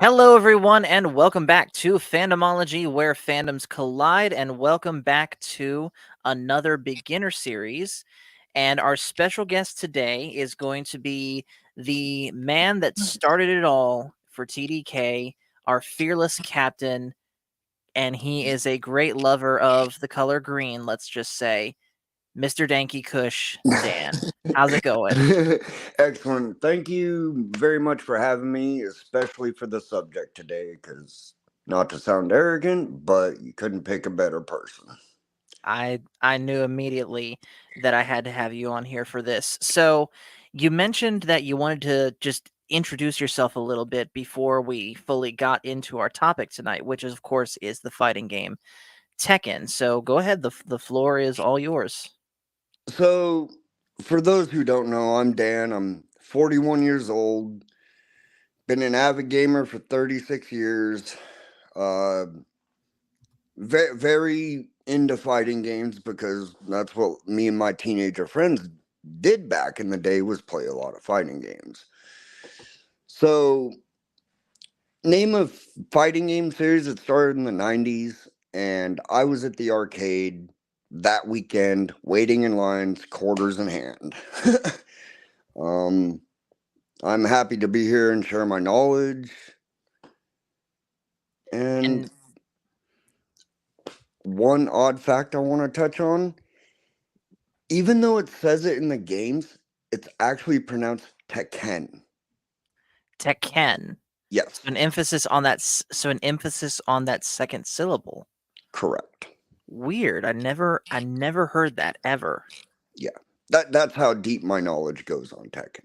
Hello, everyone, and welcome back to Fandomology, where fandoms collide, and welcome back to another beginner series. And our special guest today is going to be the man that started it all for TDK, our fearless captain, and he is a great lover of the color green, let's just say, Mr. Danky Kush, Dan. How's it going? Excellent. Thank you very much for having me, especially for the subject today, because not to sound arrogant, but you couldn't pick a better person. I knew immediately that I had to have you on here for this. So, you mentioned that you wanted to just introduce yourself a little bit before we fully got into our topic tonight, which is, of course, is the fighting game Tekken. So, go ahead. The floor is all yours. So, for those who don't know, I'm Dan. I'm 41 years old. Been an avid gamer for 36 years. Uh, very into fighting games because that's what me and my teenager friends did back in the day was play a lot of fighting games. So name a fighting game series that started in the 90s, and I was at the arcade that weekend waiting in lines, quarters in hand. um, I'm happy to be here and share my knowledge. And And one odd fact I want to touch on, even though it says it in the games, it's actually pronounced Tekken. Tekken. Yes, So an emphasis on that. So an emphasis on that second syllable. correct. Weird. I never heard that ever. Yeah, that's how deep my knowledge goes on Tekken.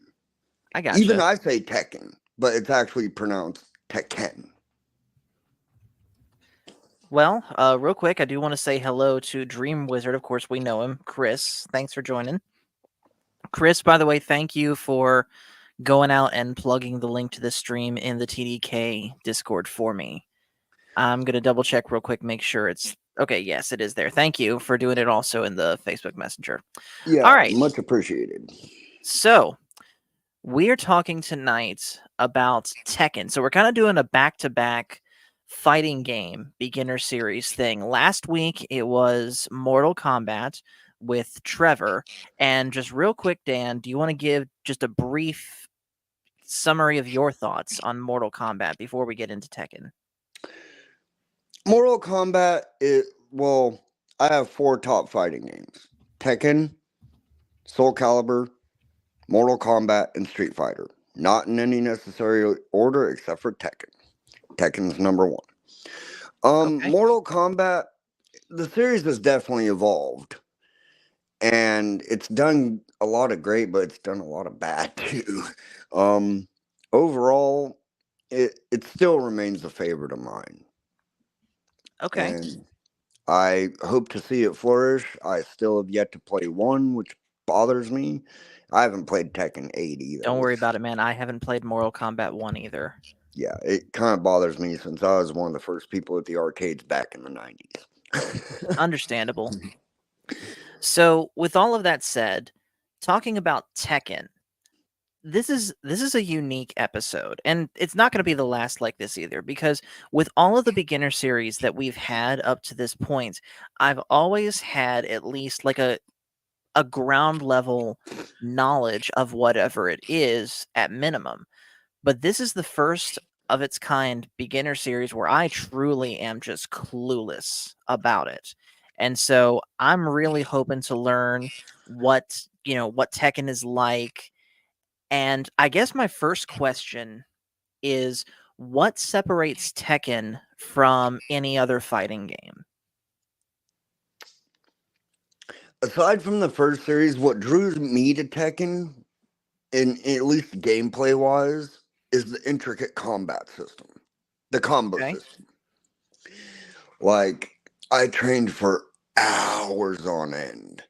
I Even gotcha. I say Tekken, but it's actually pronounced Tekken. Well, real quick, I do want to say hello to Dream Wizard. Of course, we know him. Chris, thanks for joining. Chris, by the way, thank you for going out and plugging the link to this stream in the TDK Discord for me. I'm going to double check real quick, make sure it's okay. Yes, it is there. Thank you for doing it also in the Facebook Messenger. All Yeah, right. much appreciated. So, we're talking tonight about Tekken. So we're kind of doing a back-to-back fighting game beginner series thing. Last week it was Mortal Kombat with Trevor. And just real quick, Dan, do you want to give just a brief summary of your thoughts on Mortal Kombat before we get into Tekken? Mortal Kombat, well, I have four top fighting games: Tekken, Soul Calibur, Mortal Kombat, and Street Fighter. Not in any necessary order except for Tekken. Tekken's number one. Okay. Mortal Kombat, the series has definitely evolved, and it's done a lot of great, but it's done a lot of bad too. Um, Overall, it still remains a favorite of mine, Okay. and I hope to see it flourish. I still have yet to play one, which bothers me. I haven't played Tekken 8 either, Don't worry which, about it, man. I haven't played Mortal Kombat 1 either. yeah, it kind of bothers me since I was one of the first people at the arcades back in the 90s. Understandable. So, with all of that said, talking about Tekken, this is a unique episode, and it's not going to be the last like this either, because with all of the beginner series that we've had up to this point, I've always had at least like a ground level knowledge of whatever it is at minimum. But this is the first of its kind beginner series where I truly am just clueless about it. And so I'm really hoping to learn what Tekken is like. And I guess my first question is, what separates Tekken from any other fighting game? Aside from the first series, what drew me to Tekken, in at least gameplay wise, is the intricate combat system, the combo Okay. system. Like, I trained for hours on end,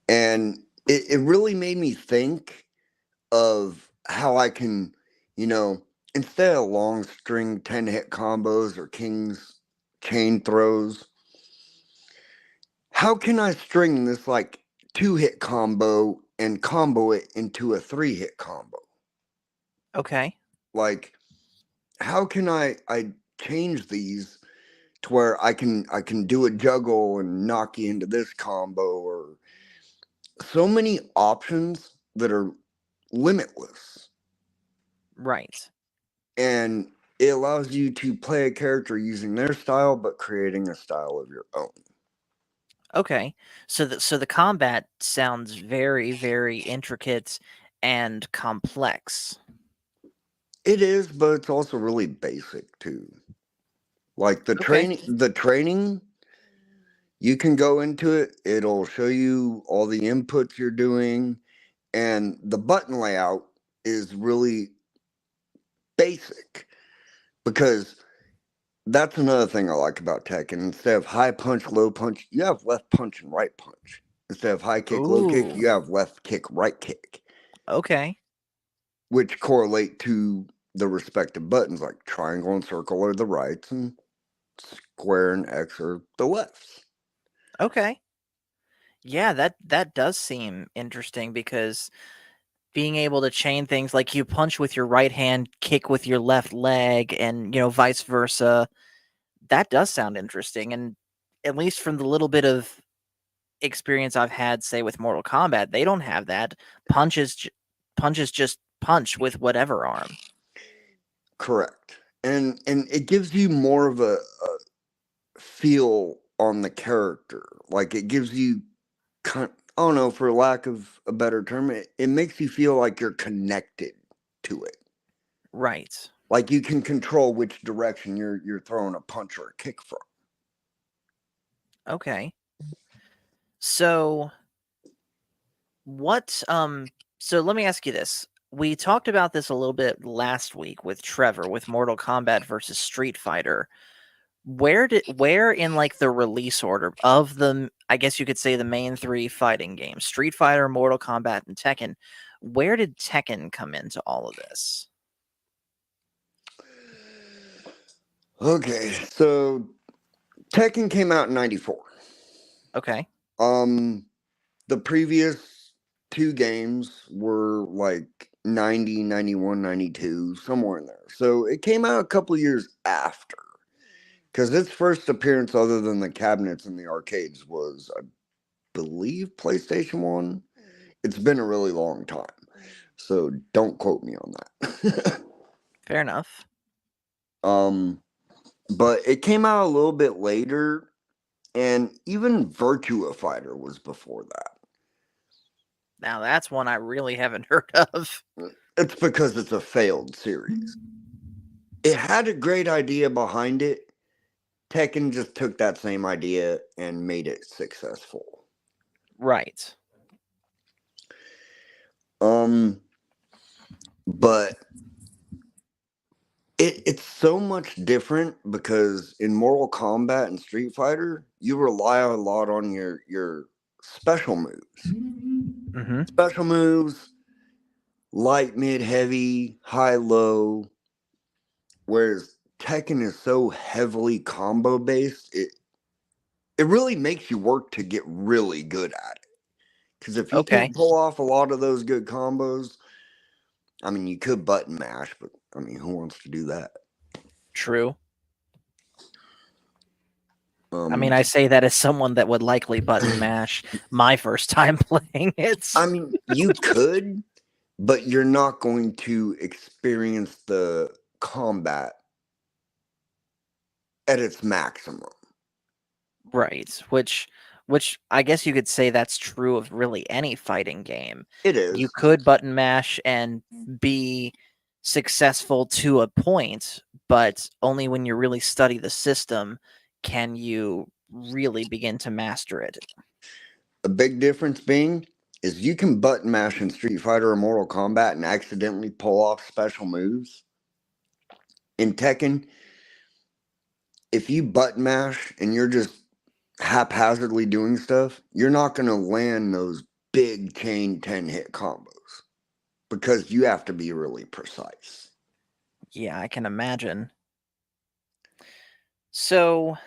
and it really made me think of how I can, you know, instead of long string 10 hit combos or king's chain throws, how can I string this like 2 hit combo and combo it into a 3 hit combo? Okay. Like, how can I change these to where I can do a juggle and knock you into this combo, or so many options that are limitless, Right. and it allows you to play a character using their style but creating a style of your own. Okay. So the combat sounds very, very intricate and complex. It is, but it's also really basic too. Like Okay. the training, you can go into it, it'll show you all the inputs you're doing, and the button layout is really basic, because that's another thing I like about Tekken. Instead of high punch, low punch, you have left punch and right punch. Instead of high kick, low kick, Ooh. you have left kick, right kick, Okay. which correlate to the respective buttons, like triangle and circle are the rights, and square and X are the lefts. Okay. Yeah, that does seem interesting because being able to chain things like you punch with your right hand, kick with your left leg, and vice versa. That does sound interesting. And at least from the little bit of experience I've had, say with Mortal Kombat, they don't have that. Punches just punch with whatever arm. Correct. And it gives you more of a feel on the character. Like it gives you I don't know, for lack of a better term, it makes you feel like you're connected to it. Right. Like you can control which direction you're throwing a punch or a kick from. Okay. So what so let me ask you this. We talked about this a little bit last week with Trevor with Mortal Kombat versus Street Fighter. Where in like the release order of I guess you could say the main three fighting games, Street Fighter, Mortal Kombat, and Tekken, where did Tekken come into all of this? Okay, so Tekken came out in '94. Okay. Um, the previous two games were like 90, 91, 92, somewhere in there. So it came out a couple years after. Because its first appearance, other than the cabinets in the arcades, was, I believe, PlayStation 1. It's been a really long time. So don't quote me on that. Fair enough. um, but it came out a little bit later, and even Virtua Fighter was before that. Now that's one I really haven't heard of. It's because it's a failed series. It had a great idea behind it. Tekken just took that same idea and made it successful. Right. But it's so much different because in Mortal Kombat and Street Fighter, you rely a lot on your special moves. Mhm. Special moves, light, mid, heavy, high, low. Whereas Tekken is so heavily combo based, it really makes you work to get really good at it. Because if you Okay. can't pull off a lot of those good combos, I mean, you could button mash, but I mean, who wants to do that? True. I mean, Um, I say that as someone that would likely button mash my first time playing it. I mean, you could, but you're not going to experience the combat at its maximum. Right. Which I guess you could say that's true of really any fighting game. It You is. could button mash and be successful to a point, but only when you really study the system can you really begin to master it. A big difference being is you can button mash in Street Fighter or Mortal Kombat and accidentally pull off special moves. In Tekken, if you button mash and you're just haphazardly doing stuff, you're not going to land those big chain 10 hit combos because you have to be really precise. Yeah, I can imagine. So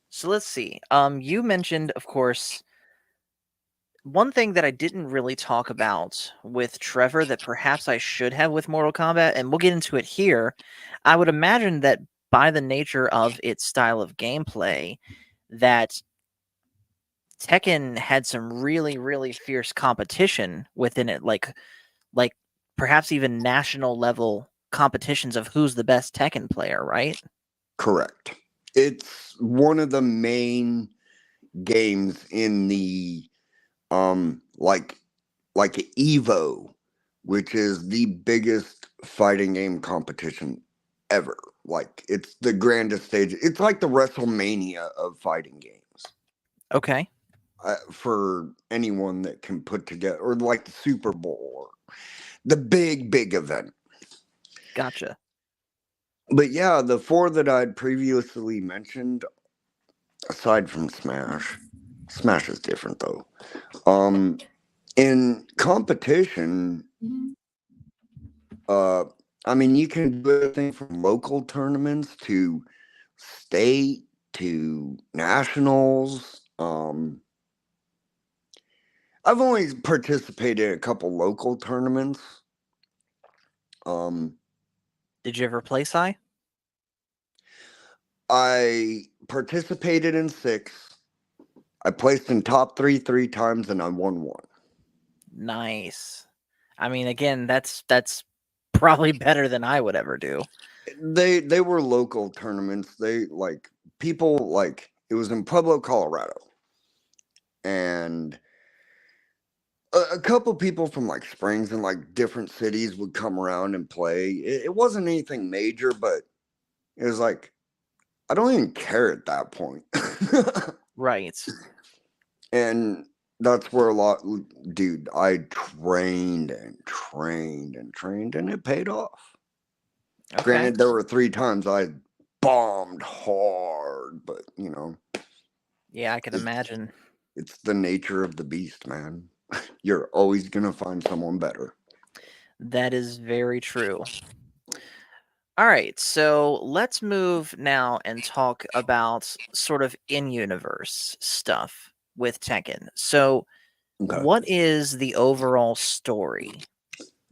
so let's see. You mentioned, of course, one thing that I didn't really talk about with Trevor that perhaps I should have with Mortal Kombat, and we'll get into it here. I would imagine that by the nature of its style of gameplay, that Tekken had some really, really fierce competition within it, like perhaps even national level competitions of who's the best Tekken player, right? Correct. It's one of the main games in the like Evo, which is the biggest fighting game competition ever. Like it's the grandest stage. It's like the WrestleMania of fighting games. Okay, For anyone that can put together, or like the Super Bowl, or the big event. gotcha. But yeah, the four that I'd previously mentioned, aside from Smash is different though. Um, in competition, uh, I mean, you can do everything from local tournaments to state to nationals. I've only participated in a couple local tournaments. Um, Did you ever play Psy? I participated in 6. I placed in top 3 times, and I won 1. Nice. I mean, again, that's probably better than I would ever do. They were local tournaments. They like people like it was in Pueblo, Colorado, and a couple people from like Springs and like different cities would come around and play. It wasn't anything major, but it was like I don't even care at that point. Right. And that's where a lot, dude, I trained and trained and trained, and it paid off. Okay. Granted, there were 3 times I bombed hard, but Yeah, I can it's imagine. it's the nature of the beast, man. You're always gonna find someone better. That is very true. All right, so let's move now and talk about sort of in-universe stuff with Tekken. So, Okay. what is the overall story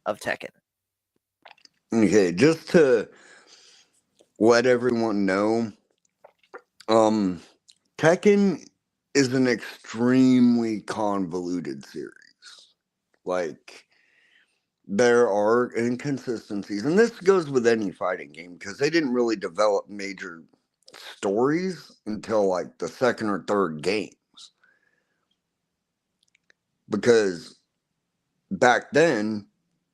of Tekken? Okay, just to let everyone know, um, Tekken is an extremely convoluted series. Like there are inconsistencies, and this goes with any fighting game because they didn't really develop major stories until like the second or third games. Because back then,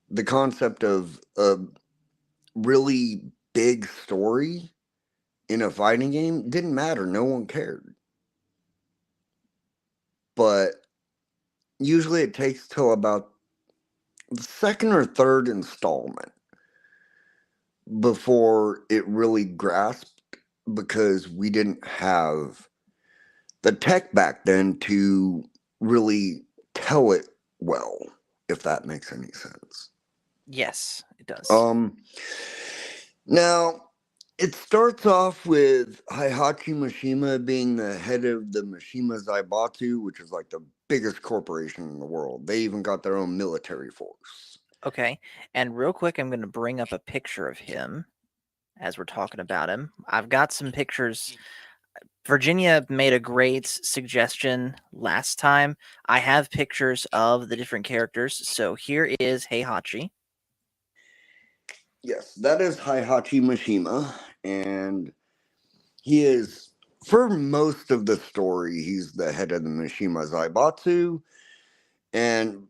the concept of a really big story in a fighting game didn't matter. No one cared. But usually it takes till about the second or third installment before it really grasped because we didn't have the tech back then to really tell it well, if that makes any sense. Yes, it does. Um, now it starts off with Heihachi Mishima being the head of the Mishima Zaibatsu, which is like the biggest corporation in the world. They even got their own military force. Okay, and real quick, I'm going to bring up a picture of him as we're talking about him. I've got some pictures. Virginia made a great suggestion last time. I have pictures of the different characters. So here is Heihachi. Yes, that is Heihachi Mishima, and he is, for most of the story, he's the head of the Mishima Zaibatsu, and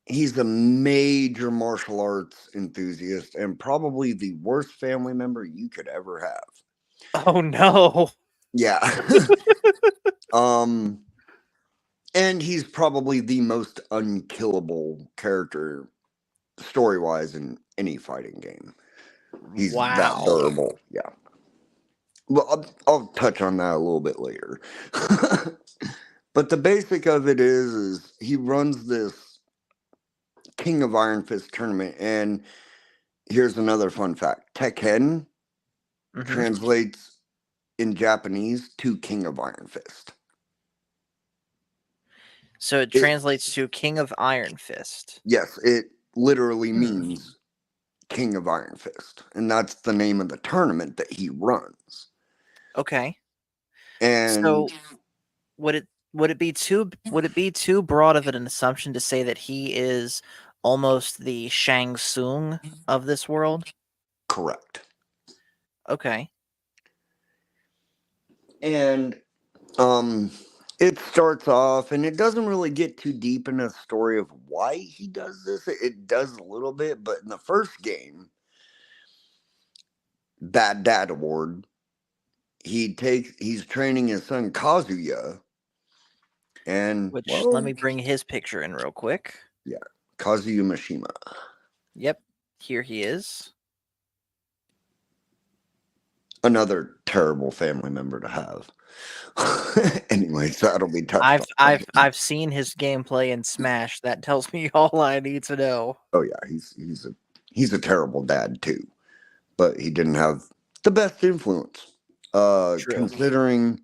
he's a major martial arts enthusiast and probably the worst family member you could ever have. Oh no. Yeah. um and he's probably the most unkillable character story-wise in any fighting game. He's that Wow. durable. Yeah. Well, I'll touch on that a little bit later. But the basic of it is he runs this King of Iron Fist tournament, and here's another fun fact: Tekken Hmm. translates in Japanese to King of Iron Fist. So it It translates to King of Iron Fist. yes, it literally Hmm. means King of Iron Fist, and that's the name of the tournament that he runs. Okay. And So would it be too broad of an assumption to say that he is almost the Shang Tsung of this world? correct. Okay. And um it starts off and it doesn't really get too deep in the story of why he does this. It does a little bit, but in the first game, Bad Dad Award, he's training his son Kazuya, and Which let well, me bring his picture in real quick. yeah, Kazuya Mishima. Yep. Here he is. Another terrible family member to have. Anyways, that'll be touched I've on. I've I've seen his gameplay in Smash. That tells me all I need to know. Oh yeah, he's a terrible dad too, but he didn't have the best influence. True. Considering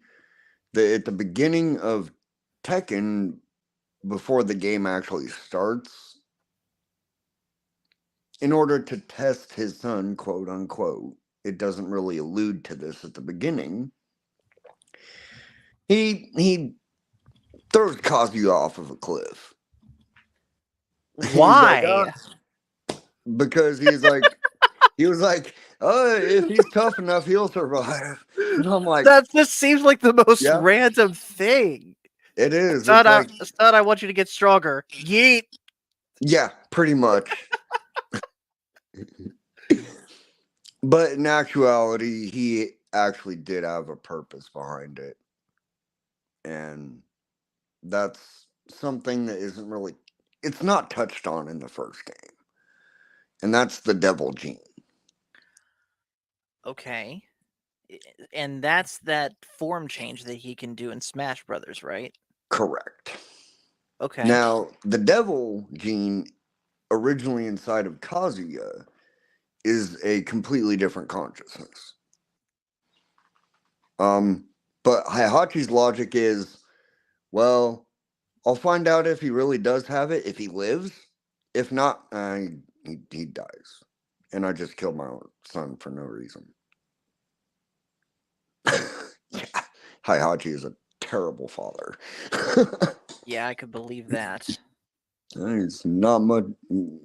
that at the beginning of Tekken, before the game actually starts, in order to test his son, quote unquote, it doesn't really allude to this at the beginning. He throws Kazuya off of a cliff. He's like, Why? because he was like, oh, if he's tough enough, he'll survive. And I'm like, That just seems like the most yeah, random thing. it is. It's Son, like, I want you to get stronger. Yeet. yeah, pretty much. But in actuality, he actually did have a purpose behind it. And that's something that isn't really, it's not touched on in the first game. And that's the devil gene. Okay. And that's that form change that he can do in Smash Brothers, right? Correct. Okay. Now, the devil gene originally inside of Kazuya is a completely different consciousness. Um, but Heihachi's logic is, well, I'll find out if he really does have it, if he lives. If not, he dies. And I just killed my own son for no reason. Yeah, Heihachi is a terrible father. Yeah, I could believe that. He's not much.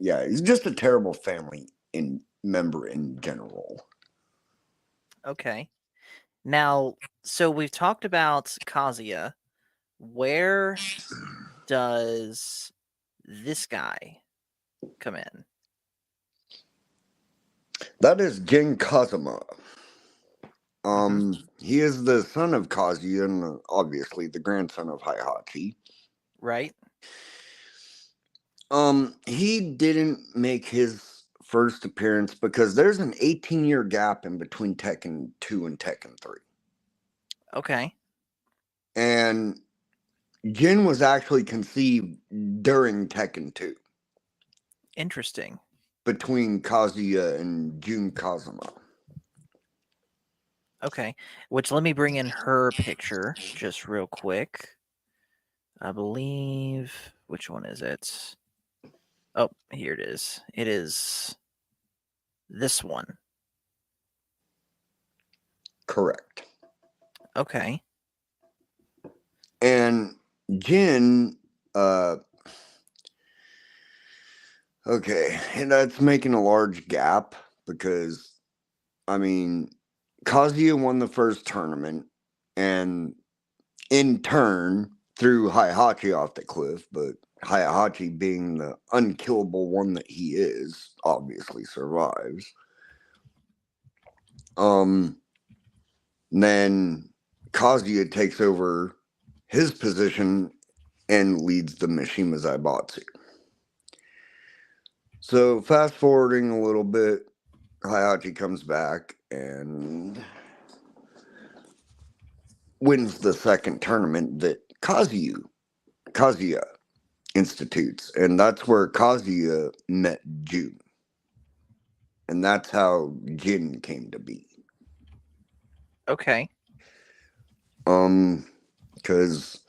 Yeah, he's just a terrible family in member in general. Okay. Now, so we've talked about Kazuya. Where does this guy come in? That is Jin Kazuma. Hmm. He is the son of Kazuya and obviously the grandson of Heihachi. Right? He didn't make his first appearance because there's an 18-year gap in between Tekken 2 and Tekken 3. Okay. And Jin was actually conceived during Tekken 2 Interesting. between Kazuya and Jun Kazuma. Okay. Which let me bring in her picture just real quick. I believe which one is it? Oh, here it is. It is this one. Correct. Okay. And Jin, uh, okay, and that's making a large gap because, I mean, Kazuya won the first tournament and in turn threw Heihachi off the cliff, but Heihachi, being the unkillable one that he is, obviously survives. Um, then Kazuya takes over his position and leads the Mishima Zaibatsu. So fast forwarding a little bit, Heihachi comes back and wins the second tournament that Kazuya institutes, and that's where Kazuya met Jun, and that's how Jin came to be. Okay. Because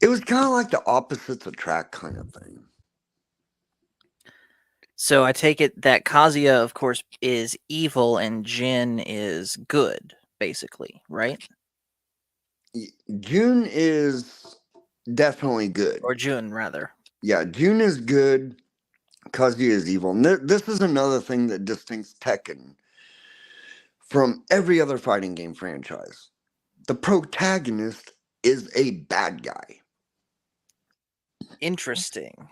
It was kind of like the opposites attract kind of thing. So I take it that Kazuya, of course, is evil and Jin is good, basically, right? June is definitely good. Or Jun, rather. Yeah, June is good. Kazuya is evil. And this is another thing that distincts Tekken from every other fighting game franchise. The protagonist is a bad guy. Interesting.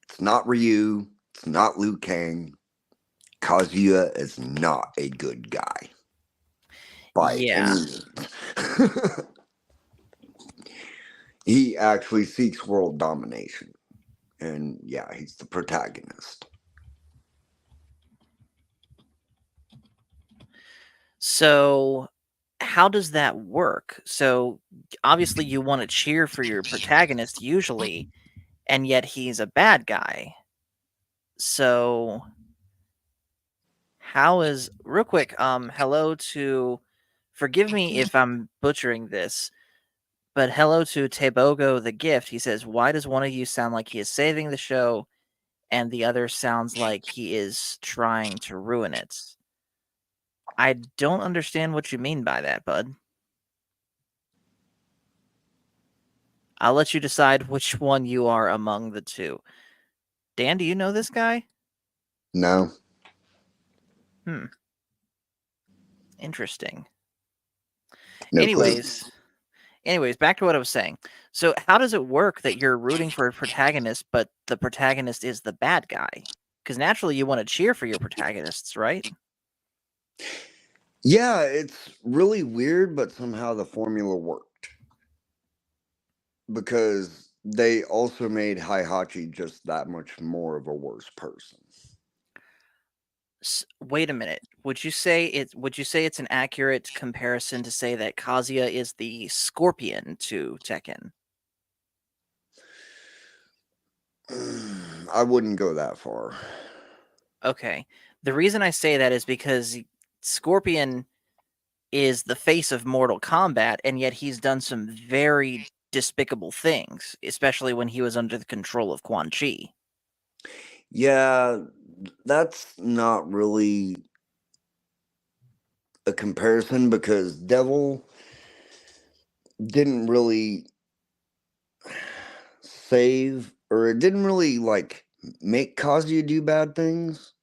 It's not Ryu. It's not Liu Kang. Kazuya is not a good guy by any Yeah. means. He actually seeks world domination. And yeah, he's the protagonist. So how does that work? So obviously you want to cheer for your protagonist usually, and yet he's a bad guy. So how is real quick, hello to forgive me if I'm butchering this, but hello to Tebogo the Gift. He says, "Why does one of you sound like he is saving the show and the other sounds like he is trying to ruin it?" I don't understand what you mean by that, bud. I'll let you decide which one you are among the two. Dan, do you know this guy? No, Hmm, interesting. no clue. Anyways, back to what I was saying. So, how does it work that you're rooting for a protagonist, but the protagonist is the bad guy? Because naturally, you want to cheer for your protagonists, right? Yeah, it's really weird, but somehow the formula worked because they also made Heihachi just that much more of a worse person. Wait a minute. Would you say it's an accurate comparison to say that Kazuya is the Scorpion to Tekken? I wouldn't go that far. Okay. The reason I say that is because Scorpion is the face of Mortal Kombat, and yet he's done some very despicable things, especially when he was under the control of Quan Chi. Yeah, that's not really a comparison because Devil didn't really save or it didn't really like make Kazuya do bad things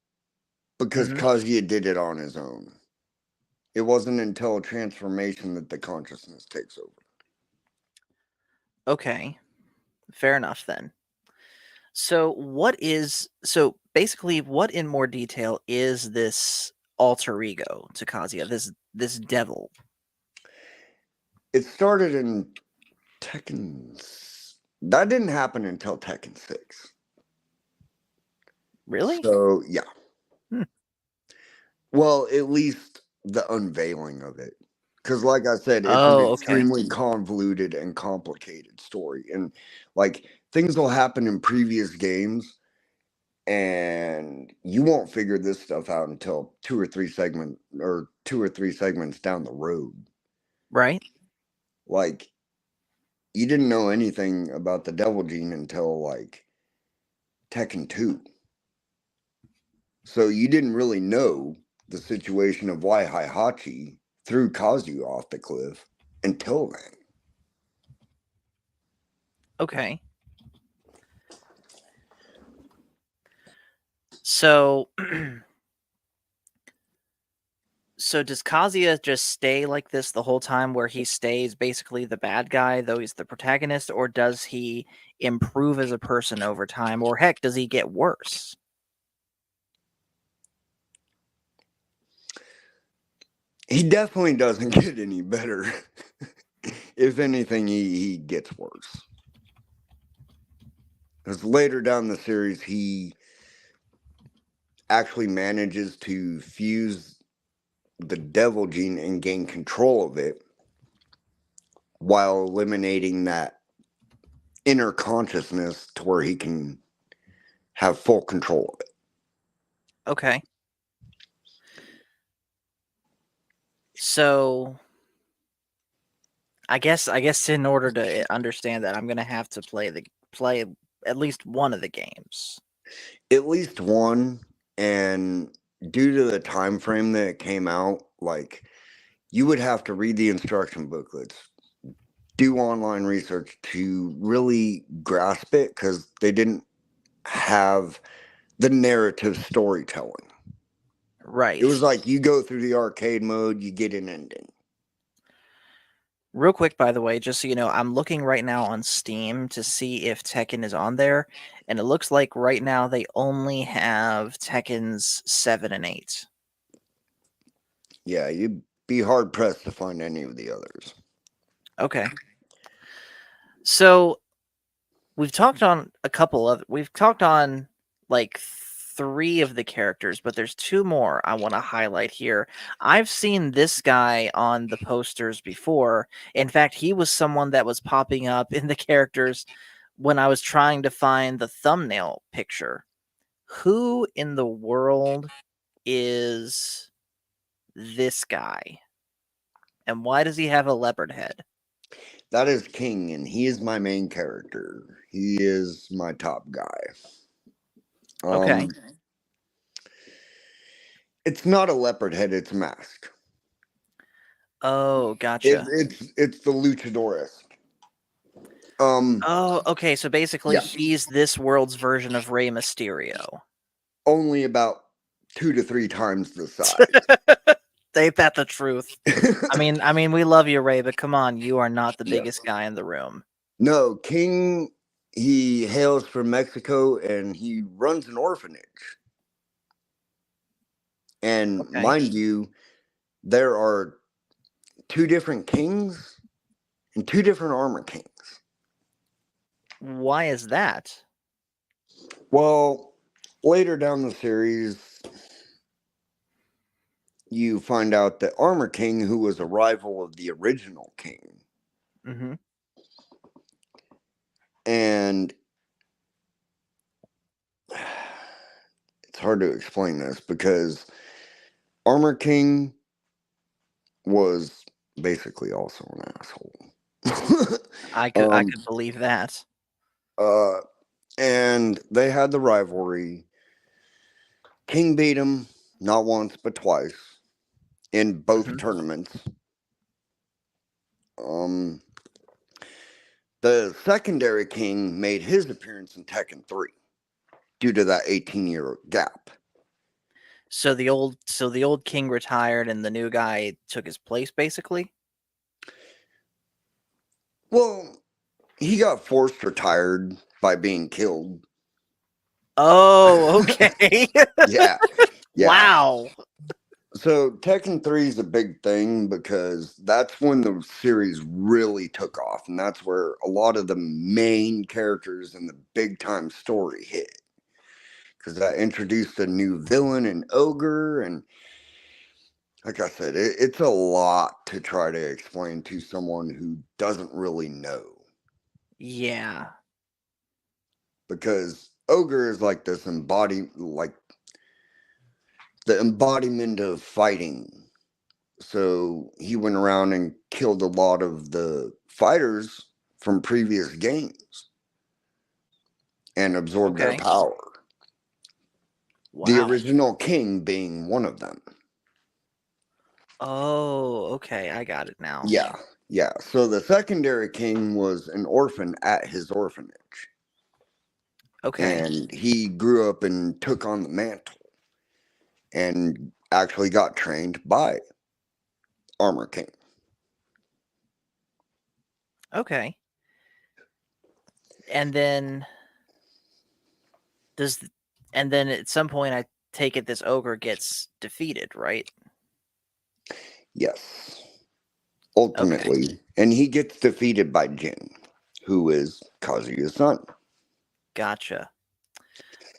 because Mhm. Kazuya did it on his own. It wasn't until transformation that the consciousness takes over. Okay. Fair enough then. So basically what in more detail is this alter ego to Kazuya, this devil? It started in Tekken. That didn't happen until Tekken 6. Really? So, yeah. Hmm. Well, at least the unveiling of it. Because, like I said, it's an Oh, okay. extremely convoluted and complicated story. And, like, things will happen in previous games, and you won't figure this stuff out until two or three segments down the road. Right? Like, you didn't know anything about the Devil Gene until, like, Tekken 2. So you didn't really know the situation of why Heihachi threw Kazuya off the cliff until then. Okay. So so does Kazuya just stay like this the whole time where he stays basically the bad guy though he's the protagonist, or does he improve as a person over time, or heck does he get worse? He definitely doesn't get any better. If anything, he gets worse. Because later down the series, he actually manages to fuse the devil gene and gain control of it while eliminating that inner consciousness to where he can have full control of it. Okay. So I guess in order to understand that, I'm gonna have to play at least one of the games. At least one, and due to the time frame that it came out, like you would have to read the instruction booklets, do online research to really grasp it because they didn't have the narrative storytelling. It Right. was like you go through the arcade mode, you get an ending. Real quick, by the way, just so you know, I'm looking right now on Steam to see if Tekken is on there, and it looks like right now they only have Tekken's 7 and 8. Yeah, you'd be hard pressed to find any of the others. Okay. So we've talked on like 3 of the characters, but there's 2 more I want to highlight here. I've seen this guy on the posters before. In fact, he was someone that was popping up in the characters when I was trying to find the thumbnail picture. Who in the world is this guy? And why does he have a leopard head? That is King, and he is my main character. He is my top guy. Okay. Um, it's not a leopard head; it's a mask. Oh, gotcha. It's the luchadores. Um, Oh, okay, so basically yeah, he's this world's version of Rey Mysterio. only about 2 to 3 times the size. Ain't that the truth? I mean, we love you, Ray, but come on, you are not the Yes. biggest guy in the room. No, King. He hails from Mexico, and he runs an orphanage. And Okay. mind you, there are 2 different kings and 2 different armor kings. Why is that? Well, later down the series, you find out that Armor King, who was a rival of the original king, Hmm. and it's hard to explain this because Armor King was basically also an asshole. I um, could believe that. uh, and they had the rivalry. King beat him not once but twice in both Hmm. tournaments. Um, the secondary king made his appearance in Tekken 3 due to that 18-year gap. So the old king retired and the new guy took his place, basically. Well, he got forced retired by being killed. Oh, okay. Yeah, yeah. Wow. So Tekken 3 is a big thing because that's when the series really took off, and that's where a lot of the main characters and the big time story hit. Because that introduced a new villain and ogre, and like I said, it's a lot to try to explain to someone who doesn't really know. Yeah. Because ogre is like this like the embodiment of fighting. So he went around and killed a lot of the fighters from previous games and absorbed their Okay. power. The Wow. original king being one of them. Oh, okay. I got it now. Yeah, yeah. So the secondary king was an orphan at his orphanage, Okay. and he grew up and took on the mantle and actually got trained by Armor King. Okay. And then does and then at some point I take it this ogre gets defeated, right? Yes, Okay. ultimately. And he gets defeated by Jin, who is Kazuya's son. Gotcha.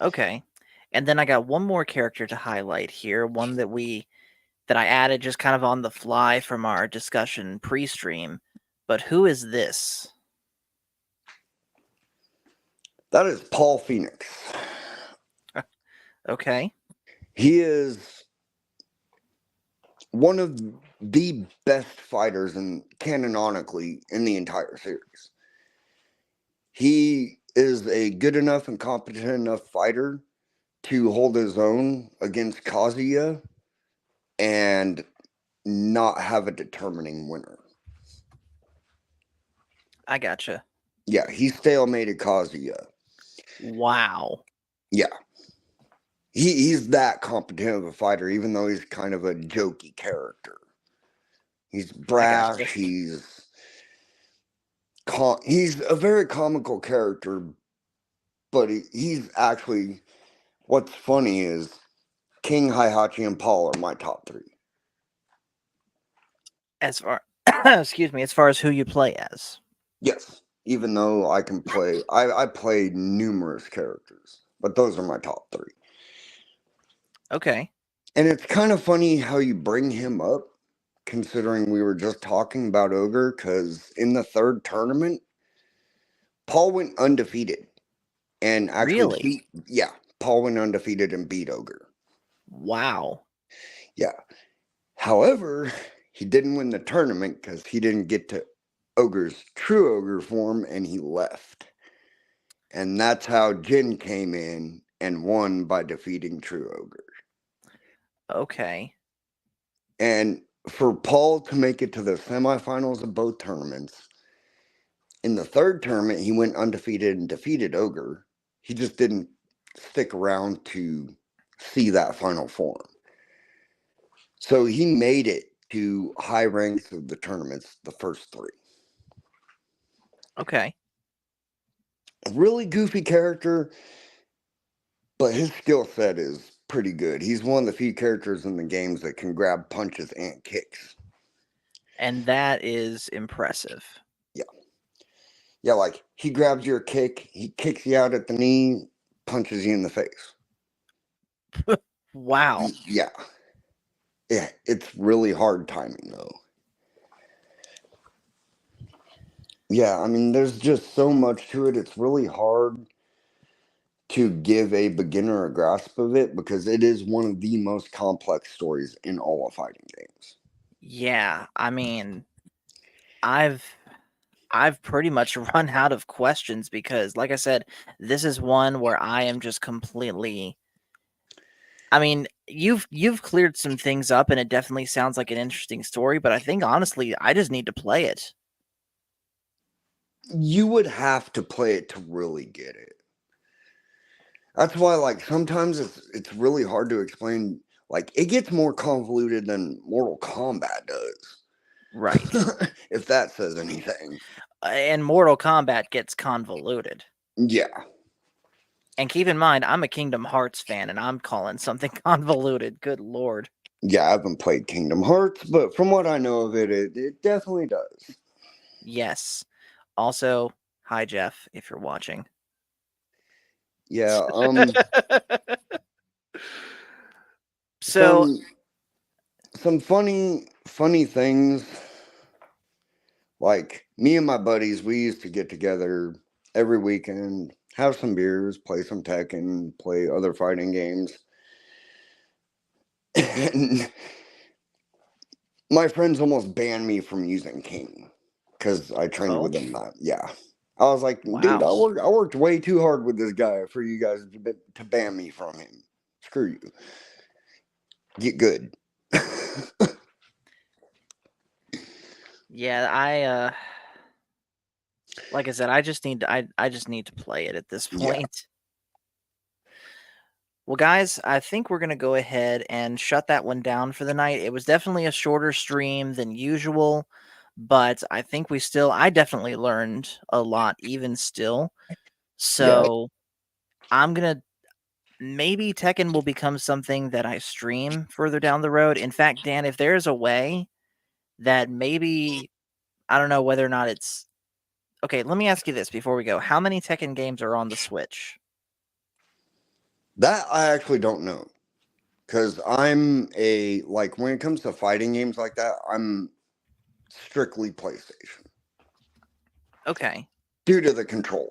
Okay. And then I got one more character to highlight here, one that I added just kind of on the fly from our discussion pre-stream. But who is this? That is Paul Phoenix. Okay. He is one of the best fighters in canonically in the entire series. He is a good enough and competent enough fighter to hold his own against Kazuya and not have a determining winner. I gotcha. Yeah, he stalemated Kazuya. Wow. Yeah, he's that competent of a fighter, even though he's kind of a jokey character. He's I gotcha. brash. He's a very comical character, but he's actually what's funny is King Heihachi and Paul are my top three. As far excuse me, as far as who you play as. Yes, even though I play numerous characters, but those are my top three. Okay. And it's kind of funny how you bring him up, considering we were just talking about Ogre, because in the third tournament, Paul went undefeated and actually Really? beat, yeah, Paul went undefeated and beat Ogre. Wow. Yeah. However, he didn't win the tournament because he didn't get to Ogre's true Ogre form and he left. And that's how Jin came in and won by defeating True Ogre. Okay. And for Paul to make it to the semifinals of both tournaments, in the third tournament, he went undefeated and defeated Ogre. He just didn't stick around to see that final form. So he made it to high ranks of the tournaments, the first three. Okay. A really goofy character, but his skill set is pretty good. He's one of the few characters in the games that can grab punches and kicks. And that is impressive. Yeah. Yeah, like he grabs your kick, he kicks you out at the knee, punches you in the face. Wow. Yeah. Yeah, it's really hard timing though. Yeah, I mean, there's just so much to it. It's really hard to give a beginner a grasp of it because it is one of the most complex stories in all of fighting games. Yeah, I mean, I've I've pretty much run out of questions because like I said, this is one where I am just completely I mean, you've cleared some things up and it definitely sounds like an interesting story, but I think honestly, I just need to play it. You would have to play it to really get it. That's why, like, sometimes it's really hard to explain. Like, it gets more convoluted than Mortal Kombat does, Right. if that says anything. And Mortal Kombat gets convoluted. Yeah, And keep in mind, I'm a Kingdom Hearts fan and I'm calling something convoluted. Good lord. yeah. I haven't played Kingdom Hearts, but from what I know of it, it definitely does. Yes. Also, hi Jeff, if you're watching. Yeah. So, Some some funny things. Like me and my buddies, we used to get together every weekend, have some beers, play some Tekken, play other fighting games. And my friends almost banned me from using King because I trained oh, with them. Yeah, I was like, dude, wow. I worked way too hard with this guy for you guys to ban me from him. Screw you. Get good. Yeah, like I said, I just need to play it at this Yeah, point. Well, guys, I think we're going to go ahead and shut that one down for the night. It was definitely a shorter stream than usual, but I think I definitely learned a lot even still. yeah. So I'm going to, maybe Tekken will become something that I stream further down the road. In fact, Dan, if there's a way that maybe, I don't know whether or not it's, okay, let me ask you this before we go. How many Tekken games are on the Switch? That I actually don't know. Because I'm like, when it comes to fighting games like that, I'm strictly PlayStation Okay. due to the controller.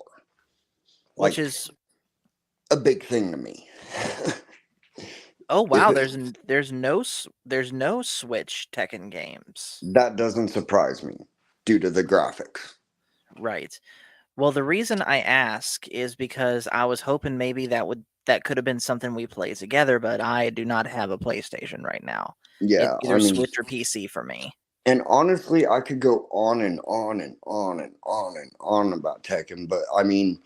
Which Like, is a big thing to me. Oh If wow, it, there's no Switch Tekken games. that doesn't surprise me due to the graphics. Right. Well, the reason I ask is because I was hoping maybe that could have been something we play together, but I do not have a PlayStation right now. It's Yeah, I either mean, Switch or PC for me. and honestly, I could go on and on and on and on and on about Tekken, but I mean,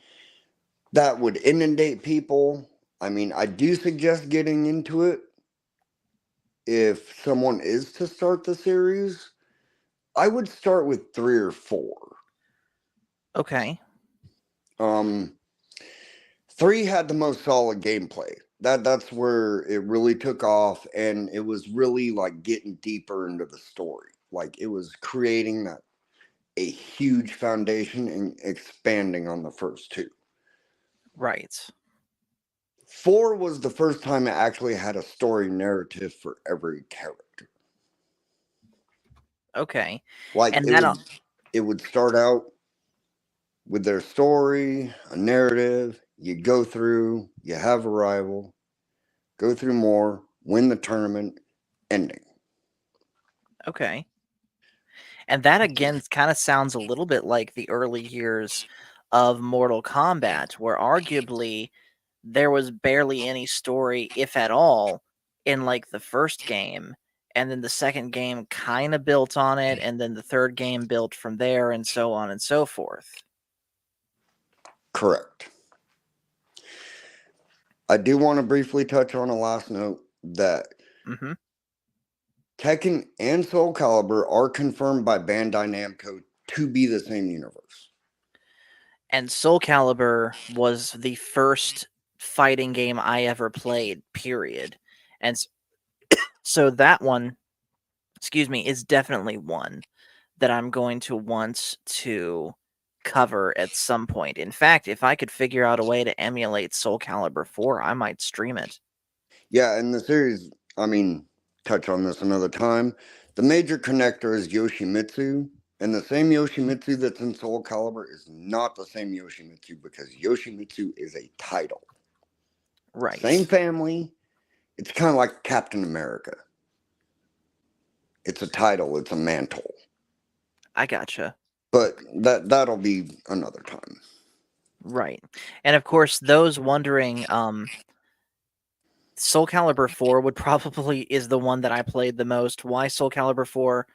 that would inundate people. I mean, I do suggest getting into it if someone is to start the series. I would start with 3 or 4. Okay. Um, 3 had the most solid gameplay. That's where it really took off, and it was really like getting deeper into the story. Like it was creating a huge foundation and expanding on the first 2. Right. 4 was the first time it actually had a story narrative for every character. Okay. Like And that it would start out with their story, a narrative, you go through, you have a rival, go through more, win the tournament, ending. okay. And that again kind of sounds a little bit like the early years of Mortal Kombat, where arguably there was barely any story, if at all, in like the first game. And then the second game kind of built on it, and then the third game built from there, and so on and so forth. Correct. I do want to briefly touch on a last note that Hmm. Tekken and Soul Calibur are confirmed by Bandai Namco to be the same universe. And Soul Calibur was the first fighting game I ever played, period. And so that one, excuse me, is definitely one that I'm going to want to cover at some point. In fact, if I could figure out a way to emulate Soul Calibur 4, I might stream it. Yeah, and the series, I mean, touch on this another time. The major connector is Yoshimitsu, and the same Yoshimitsu that's in Soul Calibur is not the same Yoshimitsu because Yoshimitsu is a title. Same Right. family. It's kind of like Captain America. It's a title, it's a mantle. I gotcha. But that'll be another time. Right. And of course, those wondering, Soul Calibur 4 would probably is the one that I played the most. Why Soul Calibur 4?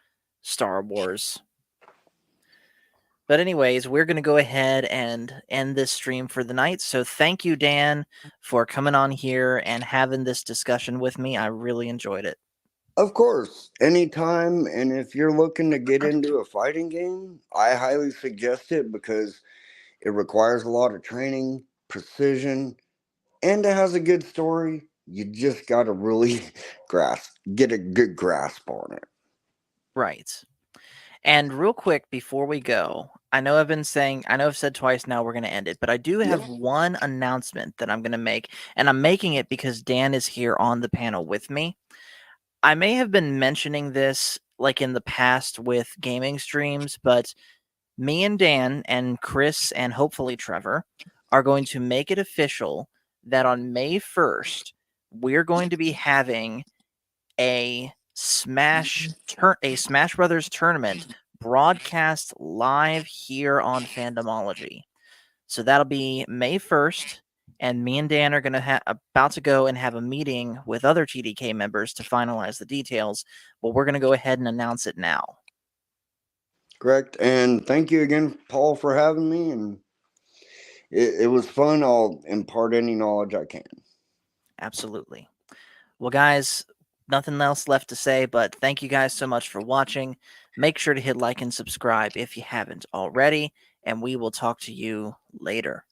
Star Wars. But anyways, we're going to go ahead and end this stream for the night. So thank you, Dan, for coming on here and having this discussion with me. I really enjoyed it. Of course, anytime, and if you're looking to get into a fighting game, I highly suggest it because it requires a lot of training, precision, and it has a good story. You just got to really get a good grasp on it. Right. And real quick before we go, I know I've said twice now we're going to end it, but I do Yep. have one announcement that I'm going to make, and I'm making it because Dan is here on the panel with me. I may have been mentioning this like in the past with gaming streams, but me and Dan and Chris and hopefully Trevor are going to make it official that on May 1st, we're going to be having a a Smash Brothers tournament broadcast live here on Fandomology. So that'll be May 1st, and me and Dan are going to about to go and have a meeting with other TDK members to finalize the details, but we're going to go ahead and announce it now. Correct. And thank you again, Paul, for having me. And it was fun. I'll impart any knowledge I can. Absolutely. Well, guys, nothing else left to say, but thank you guys so much for watching. Make sure to hit like and subscribe if you haven't already, and we will talk to you later.